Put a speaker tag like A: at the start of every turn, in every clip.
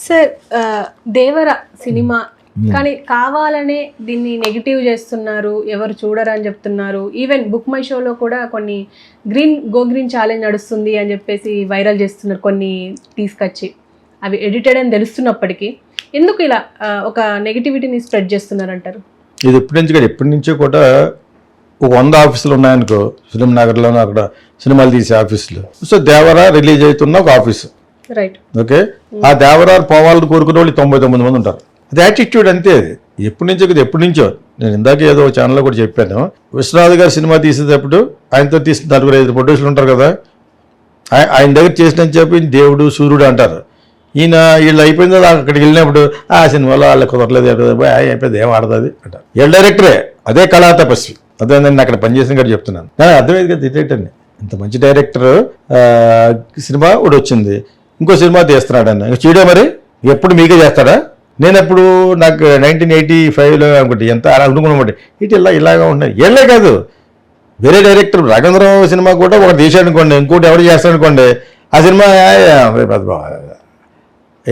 A: Sir దేవర cinema కానీ కావాలనే దీన్ని నెగిటివ్ చేస్తున్నారు, ఎవరు చూడరు అని చెప్తున్నారు. ఈవెన్ బుక్ మై షోలో కూడా కొన్ని గో గ్రీన్ ఛాలెంజ్ నడుస్తుంది అని చెప్పేసి వైరల్ చేస్తున్నారు కొన్ని తీసుకొచ్చి. అవి ఎడిటెడ్ అని తెలుస్తున్నప్పటికీ ఎందుకు ఇలా ఒక నెగిటివిటీని స్ప్రెడ్ చేస్తున్నారు అంటారు?
B: ఇది ఎప్పటి నుంచో కూడా 100 ఆఫీసులు ఉన్నాయనుకో ఫిలిం నగర్లోనూ, అక్కడ సినిమాలు తీసే ఆఫీసులు. సో దేవరా రిలీజ్ అవుతున్న ఒక ఆఫీసు,
A: రైట్?
B: ఓకే, ఆ దేవరాలు పోవాలని కోరుకునే వాళ్ళు 99 మంది ఉంటారు. అది యాటిట్యూడ్ అంతే. అది ఎప్పటి నుంచో నేను ఇందాక ఏదో ఛానల్లో కూడా చెప్పాను. విశ్వనాథ్ గారు సినిమా తీసేటప్పుడు ఆయనతో తీసిన 4-5 ప్రొడ్యూసర్లు ఉంటారు కదా, ఆయన దగ్గర చేసినని చెప్పి దేవుడు సూర్యుడు అంటారు. వీళ్ళు అయిపోయింది అక్కడికి వెళ్ళినప్పుడు ఆ సినిమాలో వాళ్ళకి కుదరలేదు అయిపోయింది, ఏం ఆడుతుంది అంటారు. వీళ్ళ డైరెక్టరే అదే కళా తపస్వి. అదే నేను అక్కడ పనిచేసిన కూడా చెప్తున్నాను. అర్థమైంది కదా, డైరెక్టర్ని ఇంత మంచి డైరెక్టర్ సినిమా ఒకటి వచ్చింది, ఇంకో సినిమా తీస్తున్నాడు అన్న చూడే, మరి ఎప్పుడు మీకే చేస్తాడా? నేను ఎప్పుడు నాకు 1985లో అనుకుంటే ఎంత అనుకున్నమాట ఇలాగా ఉన్నాయి. ఏళ్ళే కాదు, వేరే డైరెక్టర్ రాఘవేంద్రరావు సినిమా కూడా ఒక తీసాడనుకోండి, ఇంకోటి ఎవరు చేస్తాడనుకోండి, ఆ సినిమా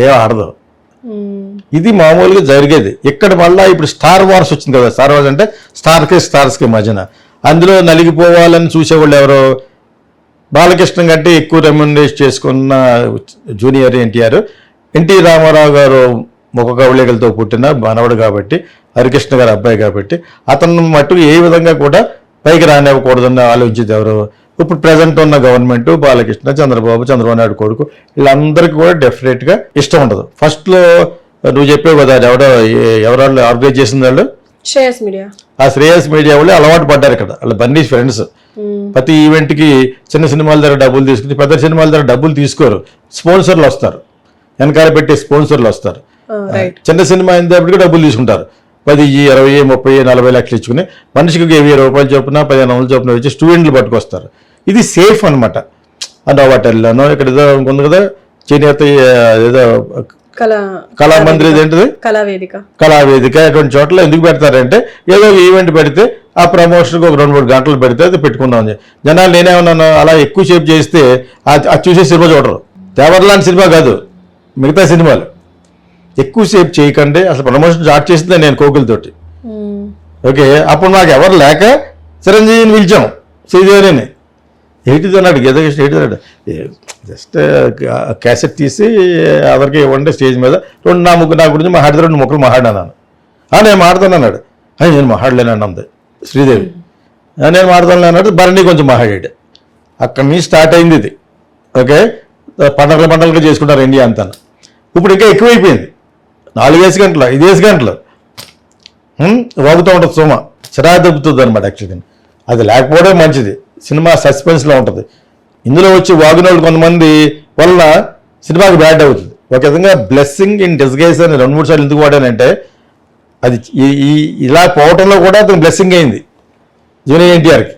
B: ఏం ఆడదు. ఇది మామూలుగా జరిగేది. ఇక్కడ మళ్ళీ ఇప్పుడు స్టార్ వార్స్ వచ్చింది కదా, స్టార్ వార్స్ అంటే స్టార్స్కి మధ్యన అందులో నలిగిపోవాలని చూసేవాళ్ళు ఎవరో బాలకృష్ణ కంటే ఎక్కువ రెమ్యునరేట్ చేసుకున్న జూనియర్ ఎన్టీ రామారావు గారు ముఖ కవళికలతో పుట్టిన మనవడు కాబట్టి, హరికృష్ణ గారి అబ్బాయి కాబట్టి అతను మట్టుకు ఏ విధంగా కూడా పైకి రానివ్వకూడదని ఆలోచించేది ఎవరు? ఇప్పుడు ప్రజెంట్ ఉన్న గవర్నమెంట్, బాలకృష్ణ, చంద్రబాబు నాయుడు కొడుకు, వీళ్ళందరికీ కూడా డెఫినెట్గా ఇష్టం ఉండదు. ఫస్ట్లో నువ్వు చెప్పావు కదా, ఎవరు ఆర్గనైజ్ చేసిన వాళ్ళు
A: శ్రేయస్ మీడియా,
B: ఆ శ్రేయస్ మీడియా వాళ్ళు అలవాటు పడ్డారు ఇక్కడ. వాళ్ళ బన్నీ ఫ్రెండ్స్ ప్రతి ఈవెంట్కి చిన్న సినిమాల దగ్గర డబ్బులు తీసుకుని పెద్ద సినిమాల దగ్గర డబ్బులు తీసుకోరు, స్పాన్సర్లు వస్తారు, వెనకాల పెట్టే స్పాన్సర్లు వస్తారు. చిన్న సినిమా అయినప్పటికీ డబ్బులు తీసుకుంటారు, 10, 20, 30, 40 లక్షలు ఇచ్చుకుని మనిషికి 1000 రూపాయలు చొప్పున 1500 చొప్పున వచ్చి స్టూడెంట్లు పట్టుకొస్తారు. ఇది సేఫ్ అనమాట. నోవాటెల్లోనో ఇక్కడ ఏదో ఉంది కదా, చేనేత ఏదో కళామందిర్, ఏంటిది కళావేదిక, అటువంటి చోట్ల ఎందుకు పెడతారంటే ఏదో ఈవెంట్ పెడితే ఆ ప్రమోషన్కి ఒక 2-3 గంటలు పెడితే అది పెట్టుకుందాం జనాలు. నేనేమన్నాను, అలా ఎక్కువసేపు చేస్తే అది చూసే సినిమా చూడరు. దేవర్లాంటి సినిమా కాదు, మిగతా సినిమాలు ఎక్కువసేపు చేయకండి. అసలు ప్రమోషన్ స్టార్ట్ చేసిందే నేను కోకిలతోటి, ఓకే. అప్పుడు నాకు ఎవరు లేక చిరంజీవిని పిలిచాం, శ్రీదేవిని. ఏంటిది అన్నాడు, గీతకృష్ణ ఏంటిది అన్నాడు, జస్ట్ క్యాసెట్ తీసి ఎవరికి ఇవ్వండి స్టేజ్ మీద నా గురించి మాట్లాడితే 2 ముక్కలు మాట్లాడాను. నేను మాట్లాడుతాను అన్నాడు. నేను మాట్లాడలేను అంది శ్రీదేవి. నేను మాట్లాడలేను అన్నాడు. భరణి కొంచెం మాట్లాడాడు. అక్కడి నుంచి స్టార్ట్ అయింది ఇది, ఓకే. పండగలుగా చేసుకుంటారు ఇండియా అంతా. ఇప్పుడు ఇంకా ఎక్కువైపోయింది, 4 గంటలు 5 గంటలు వాగుతూ ఉంటుంది సోమ, చిరాకు దొబ్బుతుంది అనమాట. యాక్చువల్గా అది లేకపోవడం మంచిది, సినిమా సస్పెన్స్లో ఉంటుంది. ఇందులో వచ్చి వాగినోళ్ళు కొంతమంది వల్ల సినిమాకి బ్యాడ్ అవుతుంది. ఒక విధంగా బ్లెస్సింగ్ ఇన్ డిస్గైజ్ అని 2-3 సార్లు ఎందుకు వాడానంటే, అది ఇలా పోవటంలో కూడా అతను బ్లెస్సింగ్ అయింది జూనియర్ ఎన్టీఆర్కి.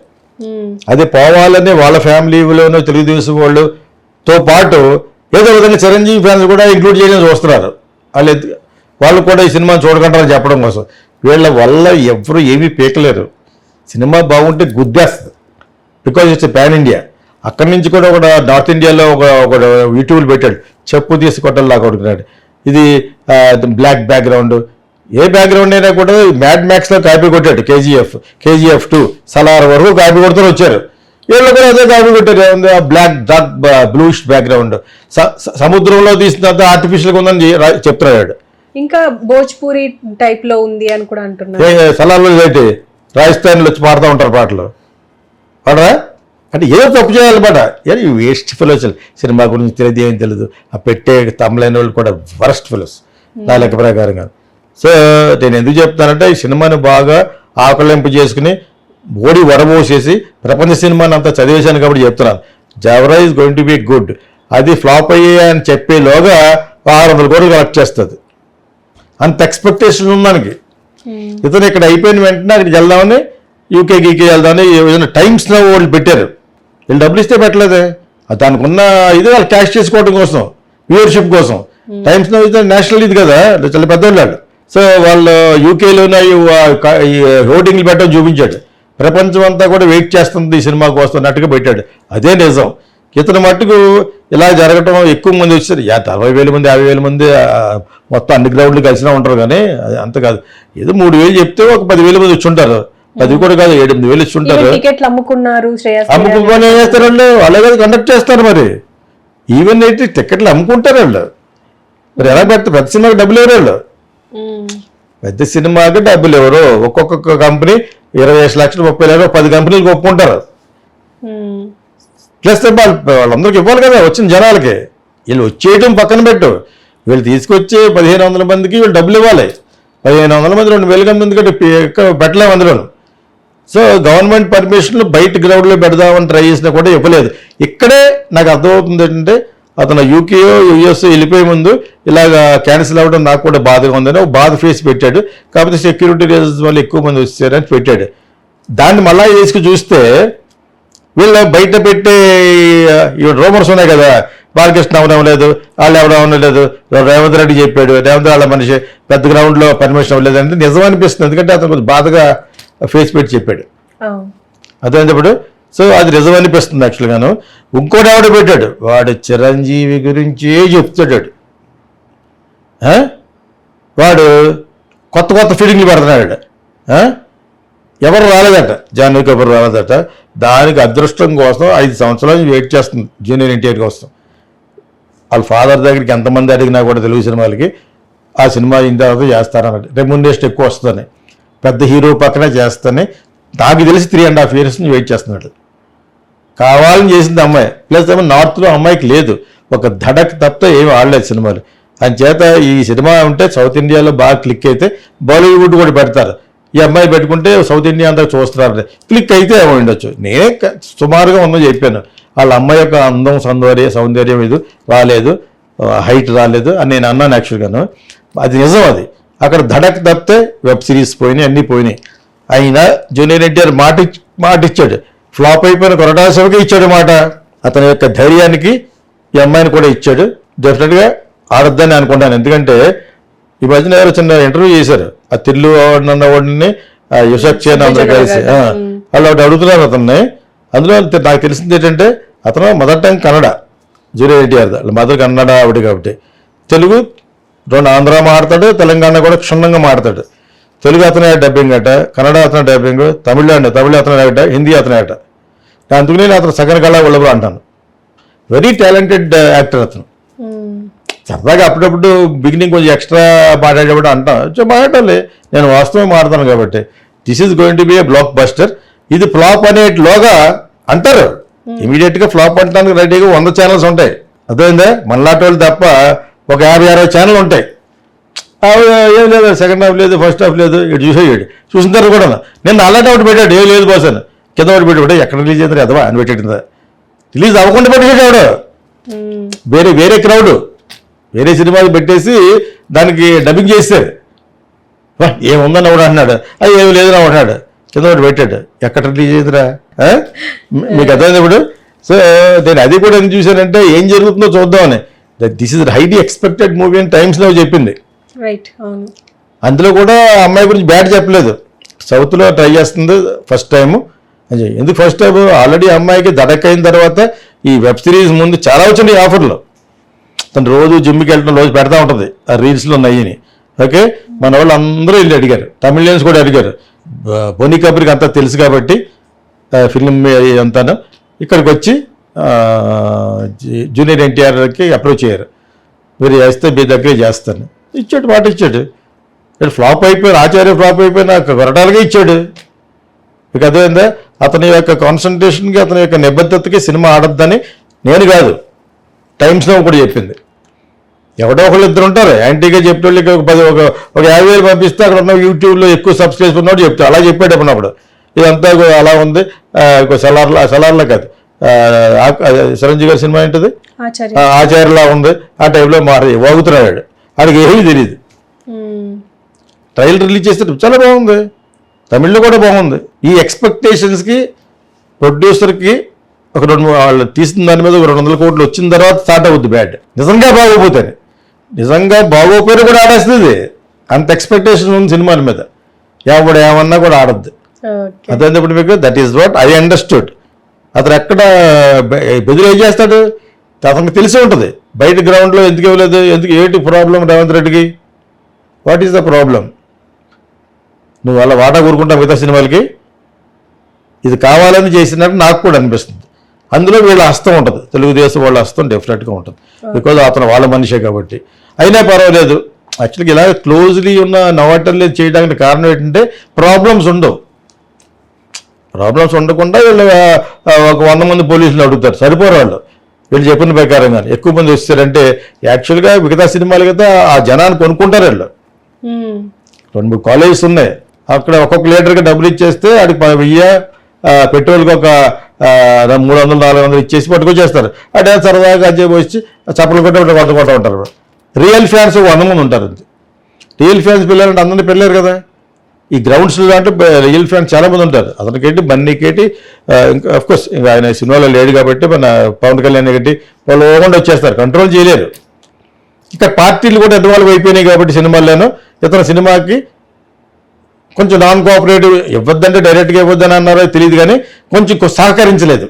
B: అది పోవాలని వాళ్ళ ఫ్యామిలీలోనూ తెలుగుదేశం వాళ్ళతో పాటు ఏదో విధంగా చిరంజీవి ఫ్యాన్స్ కూడా ఇంక్లూడ్ చేయడం చూస్తున్నారు. వాళ్ళు కూడా ఈ సినిమాని చూడకంటారని చెప్పడం కోసం. వీళ్ళ వల్ల ఎవరు ఏమీ పీకలేరు. సినిమా బాగుంటే గుద్దేస్తుంది, బికాజ్ ఇట్స్ పాన్ ఇండియా. అక్కడి నుంచి కూడా ఒక నార్త్ ఇండియాలో ఒక యూట్యూబ్లు పెట్టాడు, చెప్పు తీసి కొట్టల్లాగా కొడుకున్నాడు. ఇది బ్లాక్ బ్యాక్గ్రౌండ్, ఏ బ్యాక్గ్రౌండ్ అయినా కూడా మ్యాడ్ మ్యాక్స్లో కాపీ కొట్టాడు. కేజీఎఫ్ 2 సలార్ వరకు కాపీ కొడుతూ వచ్చారు. వీళ్ళు కూడా అదే కాపీ కొట్టారు, బ్లాక్ డార్క్ బ్లూయిష్ బ్యాక్గ్రౌండ్. సముద్రంలో తీసినంత ఆర్టిఫిషియల్గా ఉందని చెప్తున్నాడు.
A: ఇంకా భోజ్పూరి టైప్ లో ఉంది అని కూడా అంటున్నారు.
B: సలార్లో ఏంటి, రాజస్థాన్లో వచ్చి పాడుతూ ఉంటారు పాటలు, పాడరా అంటే ఏదో తప్పు చేయాలన్నమాట. ఈ వేస్ట్ ఫెలోస్, సినిమా గురించి తెలియదు, ఏం తెలియదు. ఆ పెట్టే తమ్ములైన వాళ్ళు కూడా వరస్ట్ ఫెలోస్ నా లెక్క ప్రకారంగా. సో నేను ఎందుకు చెప్తానంటే, ఈ సినిమాని బాగా ఆకలింపు చేసుకుని ఓడి వడబోసేసి ప్రపంచ సినిమాని అంతా చదివేశాను కాబట్టి చెప్తున్నాను. Devara is going to be good. అది ఫ్లాప్ అయ్యే అని చెప్పేలోగా 600 కోట్లు కలెక్ట్ చేస్తుంది. అంత ఎక్స్పెక్టేషన్ ఉంది మనకి. ఇతను ఇక్కడ అయిపోయిన వెంటనే అక్కడికి వెళ్దామని, యూకే వెళ్దామని ఏదైనా టైమ్స్ నౌ వాళ్ళు పెట్టారు. వీళ్ళు డబ్బులు ఇస్తే పెట్టలేదే, దానికి ఉన్న ఇది వాళ్ళు క్యాష్ చేసుకోవడం కోసం, వ్యూవర్షిప్ కోసం. టైమ్స్ నౌ ఇది నేషనల్ ఇది కదా, చాలా పెద్దవాళ్ళు. సో వాళ్ళు యూకేలోనే ఈ హోర్డింగ్లు పెట్టడం చూపించాడు. ప్రపంచం అంతా కూడా వెయిట్ చేస్తుంది ఈ సినిమా కోసం అన్నట్టుగా పెట్టాడు. అదే నిజం. ఇతని మట్టుకు ఇలా జరగటం ఎక్కువ మంది వచ్చారు 40,000 మంది 50,000 మంది మొత్తం అన్ని గ్రౌండ్లు కలిసినా ఉంటారు కానీ అది అంత కాదు. ఏదో 3,000 చెప్తే ఒక 10,000 మంది వచ్చి ఉంటారు. 10 కూడా కాదు 7,000 వచ్చి ఉంటారు.
A: టికెట్లు అమ్ముకున్నారు,
B: అమ్ముకుని ఏం చేస్తారు వాళ్ళు? వాళ్ళే కదా కండక్ట్ చేస్తారు. మరి ఈవెన్ అయితే టికెట్లు అమ్ముకుంటారు వాళ్ళు. మరి ఎలా పెడతారు? పెద్ద సినిమాకి డబ్బులు ఎవరు వాళ్ళు? పెద్ద సినిమాకి డబ్బులు ఎవరు? ఒక్కొక్క కంపెనీ 25 లక్షలు 30 లక్షలు 10 కంపెనీలకు ఒప్పుకుంటారు. ప్లస్ వాళ్ళందరికి ఇవ్వాలి కదా వచ్చిన జనాలకి. వీళ్ళు వచ్చేయటం పక్కన పెట్టు, వీళ్ళు తీసుకొచ్చే 1,500 మందికి వీళ్ళు డబ్బులు ఇవ్వాలి. 1,500 మంది 2,000 మంది కంటే పెట్టలేము అందులో. సో గవర్నమెంట్ పర్మిషన్లు బయట గ్రౌండ్లో పెడదామని ట్రై చేసినా కూడా ఇవ్వలేదు. ఇక్కడే నాకు అర్థమవుతుంది ఏంటంటే అతను యూకేయో యుఎస్ వెళ్ళిపోయే ముందు ఇలాగ క్యాన్సిల్ అవ్వడం నాకు కూడా బాధగా ఉందని ఒక బాధ ఫేస్ పెట్టాడు. కాకపోతే సెక్యూరిటీ రీజన్స్ వల్ల ఎక్కువ మంది వచ్చారని పెట్టాడు. దాన్ని మళ్ళా వేసుకు చూస్తే వీళ్ళు బయట పెట్టే రూమర్స్ ఉన్నాయి కదా, బాలకృష్ణ అవడం లేదు, వాళ్ళు ఎవడం అవ్వలేదు, రేవంత్ రెడ్డి చెప్పాడు, రేవంత్ వాళ్ళ మనిషి పెద్ద గ్రౌండ్లో పర్మిషన్ అవ్వలేదు అంటే నిజం అనిపిస్తుంది. ఎందుకంటే అతను కొంచెం బాధగా ఫేస్ పెట్టి చెప్పాడు అదేంటప్పుడు. సో అది నిజం అనిపిస్తుంది యాక్చువల్గాను. ఇంకోటి ఎవడ పెట్టాడు, వాడు చిరంజీవి గురించే చెప్తాడు. వాడు కొత్త ఫీలింగ్లు పెడుతున్నాడు. ఎవరు రాలేదట, జాహ్నవి కపూర్ రాలేదట. దానికి అదృష్టం కోసం 5 సంవత్సరాల నుంచి వెయిట్ చేస్తుంది జూనియర్ ఎన్టీఆర్ కోసం. వాళ్ళ ఫాదర్ దగ్గరికి ఎంతమంది అడిగినా కూడా తెలుగు సినిమాలకి ఆ సినిమా అయిన తర్వాత చేస్తారన్నట్టు, రెమ్యునరేషన్ ఎక్కువ వస్తుందని, పెద్ద హీరో పక్కనే చేస్తానే. నాకు తెలిసి 3.5 years నుంచి వెయిట్ చేస్తున్నాడు. కావాలని చేసింది అమ్మాయి. ప్లస్ ఏమో నార్త్లో అమ్మాయికి లేదు, ఒక ధడక్ తప్ప ఏమి ఆడలేదు సినిమాలు. అందుచేత ఈ సినిమా ఉంటే సౌత్ ఇండియాలో బాగా క్లిక్ అయితే బాలీవుడ్ కూడా పెడతారు. ఈ అమ్మాయి పెట్టుకుంటే సౌత్ ఇండియా అంతా చూస్తున్నారు, క్లిక్ అయితే ఏమో ఉండొచ్చు. నేనే సుమారుగా ఉందని చెప్పాను. వాళ్ళ అమ్మాయి యొక్క అందం సౌందర్యం ఇది రాలేదు, హైట్ రాలేదు అని నేను అన్నాను యాక్చువల్గాను. అది నిజం. అది అక్కడ ధడక్ తప్పితే వెబ్ సిరీస్ పోయినాయి, అన్నీ పోయినాయి. అయినా జూనియర్ ఎన్టీఆర్ మాట ఇచ్చాడు. ఫ్లాప్ అయిపోయిన కొరటాసుకి ఇచ్చాడు మాట. అతని యొక్క ధైర్యానికి ఈ అమ్మాయిని కూడా ఇచ్చాడు. డెఫినెట్గా ఆడొద్దని అనుకుంటాను. ఎందుకంటే ఈ మధ్యన ఎవరు చిన్న ఇంటర్వ్యూ చేశారు, ఆ తిల్లు అన్నవాడిని యుషక్ చేన్ అందరూ కలిసి వాళ్ళు ఒకటి అడుగుతున్నారు అతన్ని. అందులో నాకు తెలిసింది ఏంటంటే అతను mother tongue Kannada, junior NTR mother Kannada ఆవిడ కాబట్టి తెలుగు 2 ఆంధ్ర మాడతాడు, తెలంగాణ కూడా క్షుణ్ణంగా మాడతాడు. తెలుగు అతనే డబ్బింగ్ అట, కన్నడ అతనే డబ్బింగ్, తమిళ అతనే అట, హిందీ అతనే అట. అందుకనే నేను అతను సగన కళ వాళ్ళబు అంటాను. వెరీ టాలెంటెడ్ యాక్టర్ అతను. సరదాగా అప్పుడప్పుడు బిగినింగ్ కొంచెం ఎక్స్ట్రా మాట్లాడేటప్పుడు అంటాను, మాట్లాడాలి, నేను వాస్తవం మాడతాను కాబట్టి. This is going to be A block buster. ఇది ఫ్లాప్ అనేటిలోగా అంటారు, ఇమీడియట్గా ఫ్లాప్ అంటానికి రెడీగా 100 ఛానల్స్ ఉంటాయి. అర్థమైందా? మనలాంటి వాళ్ళు తప్ప ఒక 50-60 ఛానల్ ఉంటాయి. ఏం లేదు, సెకండ్ హాఫ్ లేదు, ఫస్ట్ హాఫ్ లేదు, ఇటు చూసేయాడు. చూసిన తర్వాత కూడా నేను అలాంటి ఒకటి పెట్టాడు, ఏం లేదు బాస్ అని. కింద ఒకటి పెట్టాడు, ఎక్కడ రిలీజ్ అయింది అదవా అని పెట్టాడు. రిలీజ్ అవ్వకుండా పెట్టేసాడు. వేరే క్రౌడ్ వేరే సినిమాలు పెట్టేసి దానికి డబ్బింగ్ చేస్తారు. ఏముందని ఒకడు అంటున్నాడు, అది ఏమి లేదని ఒకటి కింద ఒకటి పెట్టాడు, ఎక్కడ రిలీజ్ అయిందిరా మీకు అర్థమైంది ఇప్పుడు. సో నేను అది కూడా ఎందుకు చూశానంటే ఏం జరుగుతుందో చూద్దామని. This is highly expected movie అని టైమ్స్లో చెప్పింది. అందులో కూడా అమ్మాయి గురించి బ్యాడ్ చెప్పలేదు. సౌత్లో ట్రై చేస్తుంది ఫస్ట్ టైము. ఎందుకు ఫస్ట్ టైం? ఆల్రెడీ అమ్మాయికి దడకైన తర్వాత ఈ వెబ్ సిరీస్ ముందు చాలా వచ్చినాయి ఆఫర్లు. తను రోజు జిమ్కి వెళ్ళడం రోజు పెడతా ఉంటుంది, ఆ రీల్స్లో నయ్యని. ఓకే, మన వాళ్ళు అందరూ వెళ్ళి అడిగారు, తమిళియన్స్ కూడా అడిగారు. బోనీ కపూర్కి అంతా తెలుసు కాబట్టి ఫిలిం అంతాను. ఇక్కడికి వచ్చి జూనియర్ ఎన్టీఆర్కి అప్రోచ్ అయ్యారు. మీరు చేస్తే మీ దగ్గరే చేస్తాను ఇచ్చాడు, మాట ఇచ్చాడు. ఫ్లాప్ అయిపోయిన ఆచార్య ఫ్లాప్ అయిపోయిన కొరటాలుగా ఇచ్చాడు. మీకు అర్థమైందా? అతని యొక్క కాన్సన్ట్రేషన్కి అతని యొక్క నిబద్ధతకి సినిమా ఆడద్దని నేను కాదు, టైమ్స్లో కూడా చెప్పింది. ఎవడో ఒకళ్ళు ఇద్దరు ఉంటారు యాంటీగా చెప్పేవాళ్ళకి ఒక 50,000 పంపిస్తే అక్కడ ఉన్న యూట్యూబ్లో ఎక్కువ సబ్స్క్రైబ్ ఉన్నవాడు చెప్తాడు. అలా చెప్పాడు అప్పుడు. ఇదంతా అలా ఉంది, సలార్లా కాదు, చిరంజీవి గారి సినిమా ఏంటిది ఆచార్యలా ఉంది, ఆ టైంలో వాగుతున్నాడు. వాడికి ఏమీ తెలియదు. ట్రైలర్ రిలీజ్ చేస్తే చాలా బాగుంది, తమిళ్లో కూడా బాగుంది. ఈ ఎక్స్పెక్టేషన్స్కి ప్రొడ్యూసర్కి ఒక 2 వాళ్ళు తీసిన దాని మీద 200 కోట్లు వచ్చిన తర్వాత స్టార్ట్ అవుద్ది బ్యాడ్. నిజంగా బాగోపోతాను, నిజంగా బాగోపోయినా కూడా ఆడేస్తుంది. అంత ఎక్స్పెక్టేషన్ ఉంది సినిమాల మీద. ఎవడు ఏమన్నా కూడా ఆడద్దు. అదేంటప్పుడు మీకు that is what I understood. అతను ఎక్కడ బెదిరి ఏం చేస్తాడు అతనికి తెలిసి ఉంటుంది. బయట గ్రౌండ్లో ఎందుకు ఇవ్వలేదు, ఎందుకు ఏంటి ప్రాబ్లం రేవంత్ రెడ్డికి, వాట్ ఈస్ ద ప్రాబ్లం? నువ్వు వాళ్ళ వాటా కోరుకుంటావు మిగతా సినిమాలకి, ఇది కావాలని చేసినట్టు నాకు కూడా అనిపిస్తుంది. అందులో వీళ్ళ హస్తం ఉంటుంది, తెలుగుదేశం వాళ్ళ హస్తం డెఫినెట్గా ఉంటుంది. బికాజ్ అతను వాళ్ళ మనిషే కాబట్టి. అయినా పర్వాలేదు. యాక్చువల్గా ఇలా క్లోజ్లీ ఉన్న నవాటర్లు చేయడానికి కారణం ఏంటంటే ప్రాబ్లమ్స్ ఉండవు. ప్రాబ్లమ్స్ ఉండకుండా వీళ్ళు ఒక 100 మంది పోలీసులు అడుగుతారు, సరిపోరు వాళ్ళు వీళ్ళు చెప్పిన ప్రకారంగా. ఎక్కువ మంది వస్తారంటే యాక్చువల్గా మిగతా సినిమాలు కదా ఆ జనాన్ని కొనుక్కుంటారు వీళ్ళు. 2-3 కాలేజెస్ ఉన్నాయి, అక్కడ ఒక్కొక్క లీటర్కి డబ్బులు ఇచ్చేస్తే వాడికి 1000 పెట్రోల్కి ఒక 300-400 ఇచ్చేసి పట్టుకొచ్చేస్తారు. అంటే సరదాగా అజ్జేపు వచ్చి చప్పలు కొట్టి కొట్టుకుంటూ ఉంటారు. రియల్ ఫ్యాన్స్ 100 మంది ఉంటారు. రియల్ ఫ్యాన్స్ పిల్లలంటే అందరినీ పెళ్ళారు కదా. ఈ గ్రౌండ్స్లో అంటే రియల్ ఫ్యాన్స్ చాలా మంది ఉంటారు. అతనికేంటి బన్నీకేటి ఇంకా అఫ్కోర్స్ ఇంకా ఆయన సినిమాలో లేడు కాబట్టి మన పవన్ కళ్యాణ్ గట్టి వాళ్ళు ఓకుండా వచ్చేస్తారు, కంట్రోల్ చేయలేరు. ఇక పార్టీలు కూడా ఎదువాళ్ళు అయిపోయినాయి కాబట్టి సినిమాల్లోనూ ఇతను సినిమాకి కొంచెం నాన్ కోఆపరేటివ్, ఇవ్వద్దంటే డైరెక్ట్గా ఇవ్వద్దని అన్నారో తెలియదు కానీ కొంచెం సహకరించలేదు.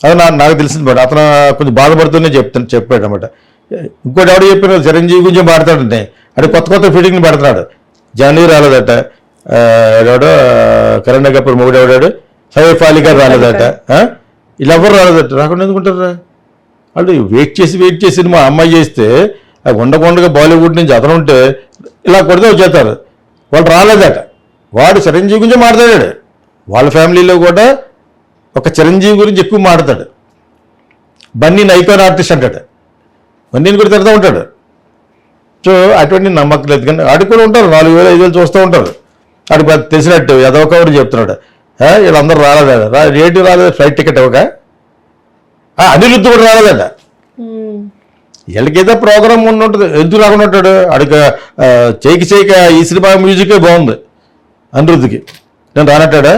B: అది నాకు తెలిసింది మేడం. అతను కొంచెం బాధపడుతూనే చెప్పాడు అనమాట. ఇంకోటి ఎవడు చెప్పిన చిరంజీవి గురించి మాట్లాడుతుంటే అది కొత్త ఫిట్టింగ్ని పెడుతున్నాడు. జాన్వీ రాలేదట, ఎవడో కరణ్ కపూర్ మొగుడు ఎవడాడు సైఫ్ అలీ గారు రాలేదట, వీళ్ళెవ్వరు రాలేదట. రాకుండా ఎందుకుంటారా వాళ్ళు? వెయిట్ చేసి సినిమా అమ్మాయి చేస్తే అది ఉండకుండా బాలీవుడ్ నుంచి అతను ఉంటే ఇలా కొడితే వచ్చేస్తారు. వాళ్ళు రాలేదట. వాడు చిరంజీవి గురించి మాట్లాడాడు. వాళ్ళ ఫ్యామిలీలో కూడా ఒక చిరంజీవి గురించి ఎక్కువ మాట్లాడతాడు. బన్నీని ఐకాన్ ఆర్టిస్ట్ అంటాడు, బన్నీని కూడా తిడతా ఉంటాడు. సో అటువంటి నమ్మకం లేదు. కానీ ఆడికి కూడా ఉంటారు, 4000-5000 చూస్తూ ఉంటారు. ఆడికి తెలిసినట్టు ఏదో ఒకటి చెప్తున్నాడు, వీళ్ళందరూ రాలేదా, రేటు రాలేదు, ఫ్లైట్ టికెట్ ఇవ్వక. అనిరుద్ధ్ కూడా రాలేదట. వీళ్ళకేదో ప్రోగ్రామ్ ఉంటుంది, ఎందుకు రాకుండా ఉంటాడు? అడిగ చేయక ఈ సినిమా మ్యూజికే బాగుంది అనిరుద్ధ్కి, నేను రానట్టాడా?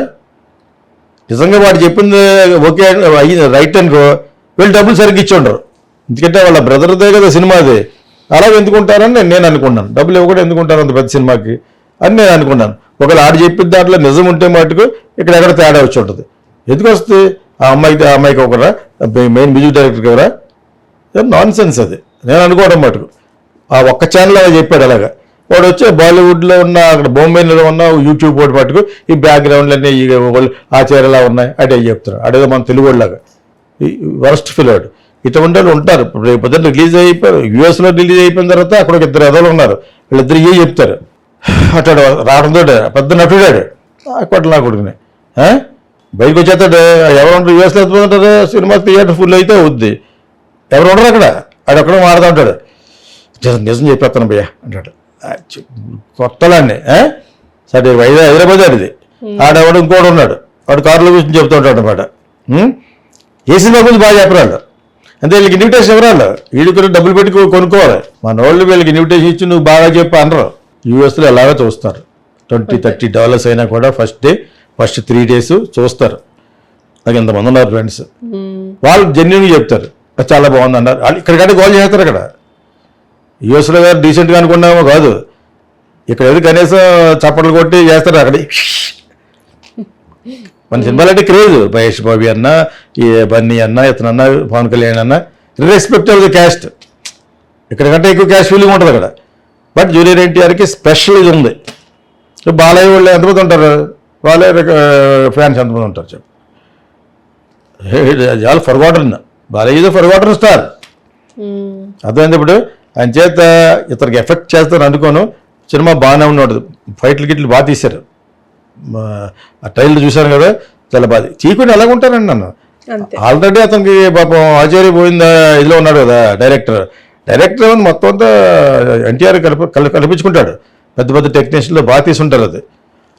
B: నిజంగా వాడు చెప్పింది ఓకే రైట్ అనుకో, వీళ్ళు డబ్బులు సరిగ్గా ఇచ్చి ఉండరు. ఎందుకంటే వాళ్ళ బ్రదర్దే కదా సినిమాది. అలాగే ఎందుకుంటారని నేను అనుకున్నాను. డబ్బులు ఇవ్వకుండా ఎందుకుంటారు అంత పెద్ద సినిమాకి అని నేను అనుకున్నాను. ఒకవేళ ఆడు చెప్పిన దాంట్లో నిజం ఉంటే మటుకు ఇక్కడ ఎక్కడ తేడా వచ్చి ఉంటుంది. ఎందుకు వస్తుంది? ఆ అమ్మాయికి ఒకరా మెయిన్ మ్యూజిక్ డైరెక్టర్కి ఎవరా? నాన్ సెన్స్ అది నేను అనుకోవడం మటుకు. ఆ ఒక్క ఛానల్ అలా చెప్పాడు. అలాగా వాడు వచ్చి బాలీవుడ్లో ఉన్న అక్కడ బొంబాయిలో ఉన్న యూట్యూబ్ పోటీ మటుకు ఈ బ్యాక్గ్రౌండ్లన్నీ ఈ ఆచార్యలా ఉన్నాయి అడే చెప్తారు. అడేదో మన తెలుగు వాళ్ళలాగా ఈ వరస్ట్ ఫిల్డ్. ఇటువంటి వాళ్ళు ఉంటారు. రేపు పొద్దున్న రిలీజ్ అయిపోయారు, యూఎస్లో రిలీజ్ అయిపోయిన తర్వాత అక్కడ ఒక 2 ఎదలు ఉన్నారు, వీళ్ళిద్దరు ఏ చెప్తారు. అట్టాడు రావడంతో పెద్ద నటుడాడు అప్పట్లో నా కొడుకుని బయటకు వచ్చేస్తాడు. ఎవరు ఉంటారు యూఎస్లో ఎత్తుకుంటారు, సినిమా థియేటర్ ఫుల్ అయితే అవుద్ది, ఎవరు ఉండరు అక్కడ. ఆడు ఎక్కడో మాడుతూ ఉంటాడు, నిజం చెప్పేస్తాను భయ్యా అంటాడు. కొత్తలాన్ని సరే హైదరాబాద్ ఆడిది. ఆడెవడు ఇంకోటి ఉన్నాడు, వాడు కారులో కూర్చొని చెప్తూ ఉంటాడు అనమాట. ఏ సినిమా గురించి బాగా చెప్పరాళ్ళు. అంతే వీళ్ళకి ఇన్విటేషన్ ఎవరాళ్ళు, వీళ్ళు కూడా డబ్బులు పెట్టి కొనుక్కోవాలి. మన వాళ్ళు వీళ్ళకి ఇన్విటేషన్ ఇచ్చి నువ్వు బాగా చెప్పి అనరు. యూఎస్లో ఎలాగో చూస్తారు, $20-30 అయినా కూడా ఫస్ట్ 3 days చూస్తారు. నాకు ఎంతమంది ఉన్నారు ఫ్రెండ్స్, వాళ్ళు జెన్యున్గా చెప్తారు చాలా బాగుంది అన్నారు. ఇక్కడికంటే గోల్ చేస్తారు. అక్కడ యూఎస్లో గారు డీసెంట్గా అనుకున్నామో కాదు, ఇక్కడ ఏదో కనీసం చప్పట్లు కొట్టి చేస్తారు. అక్కడ మన సినిమాలు అంటే క్రేజ్. మహేష్ బాబు అన్న, ఈ బన్నీ అన్న, ఇతనన్నా, పవన్ కళ్యాణ్ అన్న, రెస్పెక్ట్ ఆఫ్ ది క్యాస్ట్. ఇక్కడికంటే ఎక్కువ క్యాస్ట్ ఫీలింగ్ ఉంటుంది అక్కడ. బట్ జూనియర్ ఎన్టీఆర్కి స్పెషల్ ఇది ఉంది. సో బాలయ్య వాళ్ళు ఎంతమంది ఉంటారు, బాలయ్య ఫ్యాన్స్ ఎంతమంది ఉంటారు చెప్పు. చాలా forgotten, Balayya is forgotten star. అర్థమైంది. ఇప్పుడు ఆయన చేత ఇతనికి ఎఫెక్ట్ చేస్తాను అనుకోను. సినిమా బాగానే ఉన్నాడు, ఫైట్లు గిట్లు బాగా తీశారు. ఆ ట్రైలర్ చూశాను కదా, చాలా బాగా చీకుని ఎలాగుంటానండి నన్ను. ఆల్రెడీ అతనికి పాపం ఆచార్య పోయిందా ఇదిలో ఉన్నాడు కదా డైరెక్టర్ మొత్తం అంతా ఎన్టీఆర్ కల్పించుకుంటాడు. పెద్ద టెక్నీషియన్లో బాగా తీసుంటారు అది.